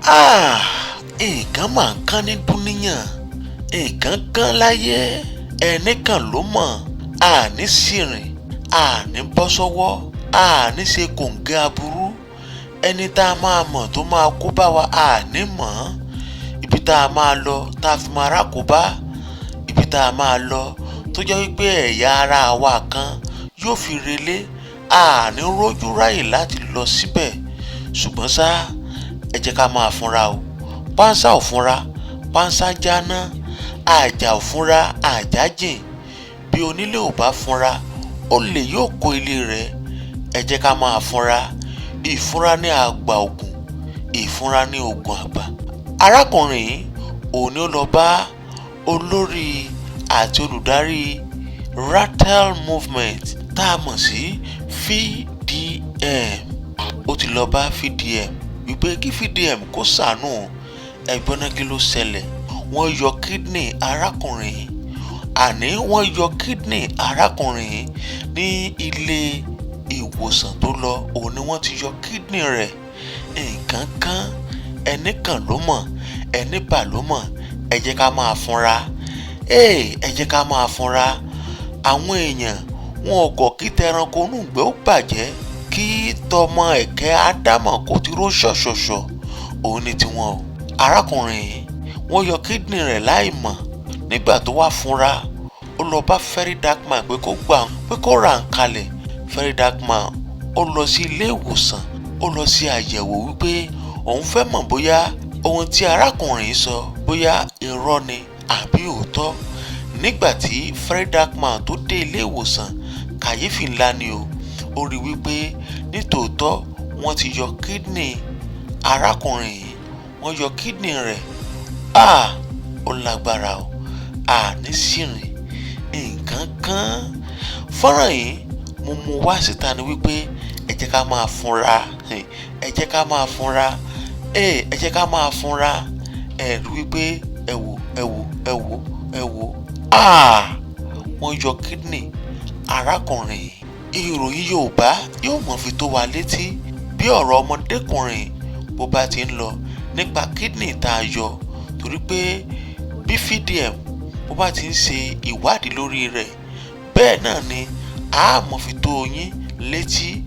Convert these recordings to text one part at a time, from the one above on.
Nǹkan máa ń kán ní dúníyàn, nǹkan kán láyé, ẹnìkan ló mọ̀. Àní ṣìrìn, àní bọ́ sọ́wọ́, àní ṣe kòǹgẹ́ aburú. Ẹni tá a máa mọ̀ tó máa kó bá wa àní mọ̀. Ibi tá a máa lọ tá a fi máa rákòbá, ibi tá a máa lọ tó jẹ́ wípé ẹ̀yà ara wa kan yóò fi relé, àní rójú ráyè láti lọ síbẹ̀. Ṣùgbọ́n ṣá, ẹ jẹ́ ká máa fúnra o. Pánsá ò fúnra, pánsá jáná. Àjà ò fúnra, àjà jìn. Bí onílé ò bá fúnra, olè yóò kó ilé rẹ̀. Ẹ jẹ́ ká máa fúnra. Ìfúnra ní àgbà ògùn, ìfúnra ní ògùn àgbà. Arákùnrin òun ni ó lọ bá olórí àti olùdarí Ratel movement tá a mọ̀ sí VDM. Ó ti lọ bá VDM wípé kí VDM kó ṣàánú. Ẹgbọ́n náà kí ló ṣẹlẹ̀? Wọ́n yọ kídìnrín arákùnrin. Àní wọ́n yọ kídìnrín arákùnrin ní ilé ìwòsàn tó lọ. Òun ni wọ́n ti yọ kídìnrín rẹ̀. Nǹkan kan, ẹnìkan ló mọ̀, ẹni bà ló mọ̀. Ẹ jẹ́ ká máa fúnra. Ẹ jẹ́ ká máa fúnra. Àwọn èèyàn wọn ò kọ̀ kí tẹranko nùgbẹ́ ó bàjẹ́, kí tọmọ ẹ̀kẹ́ ádámọ̀ kó ti ró ṣọ̀ṣọ̀ṣọ̀. Òun ni tiwọn o. Arákùnrin wọ́n yọ kídìnrín rẹ̀ láì mọ̀. Nígbà tó wá fúnra, ó lọ bá very dark man pé kó gbà pé kó ra ń kalẹ̀. Very dark man ó lọ sí ilé ìwòsàn, ó lọ sí àyẹ̀wò wípé òun fẹ́ mọ̀ bóyá ohun tí arákùnrin sọ bóyá irọ́ ni àbí òótọ́. Nígbà tí very dark man tó dé ilé ìwòsàn, kàyéfì ńlá ni o. Ó rí wípé nítòótọ́ wọ́n ti yọ kídìnrín arákùnrin yìí, wọ́n yọ kídìnrín rẹ̀. Ó lágbára o. Àní ṣìrìn, nǹkan kan. Fọ́nrán yìí mo mú wá síta ni wípé ẹ jẹ́ ká máa fúnra. Ẹ jẹ́ ká máa fúnra. Ẹ jẹ́ ká máa fúnra. Ẹ rí wípé ẹ wò. Wọ́n yọ kídìnrín arákùnrin. Ìròyìn Yorùbá yóò mọ̀ fi tó wa létí bí ọ̀rọ̀ ọmọdékùnrin bó bá ti ń lọ nípa kídìnrín tá a yọ. Torí pé bí VDM bó bá ti ń ṣe ìwádìí lórí rẹ̀, bẹ́ẹ̀ náà ni a mọ̀ fi tó yín létí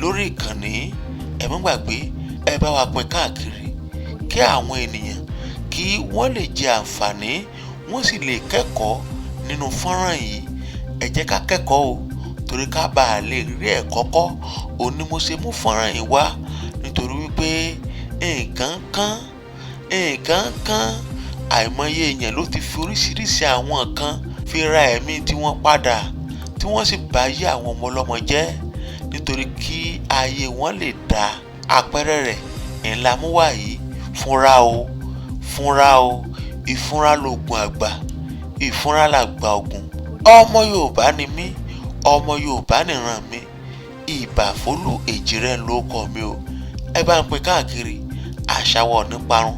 lórí ìkànnì. Ẹ má gbàgbé, ẹ bá wa pín káàkiri kí àwọn ènìyàn kí wọ́n lè jẹ àǹfààní, wọ́n sì lè kẹ́kọ̀ọ́ nínú fọ́nrán yìí. Ẹ jẹ́ ká kẹ́kọ̀ọ́ o, torí ká bàa lè rí ẹ̀kọ́ kọ́. Òun ni mo ṣe mú fọ́nrán yìí wá, nítorí wípé nǹkan kan. Àìmọye èèyàn ló ti fi oríṣiríṣi àwọn nǹkan fi ra ẹ̀mí tí wọ́n padà, tí wọ́n sì bá ayé àwọn ọmọ ọlọ́mọ jẹ́ nítorí kí ayé wọn lè dá. Àpẹẹrẹ rẹ̀ ńlá mú wá yìí. Fúnra o. Ìfúnra lògùn àgbà, ìfúnra làgbà ògùn. Ọmọ Yorùbá ni mí, ọmọ Yorùbá nìran mi. Ìbà fólú èjìrẹ́ ló kọ mi o. Ẹ bá ń pín káàkiri. Àṣà wa ò ní parun.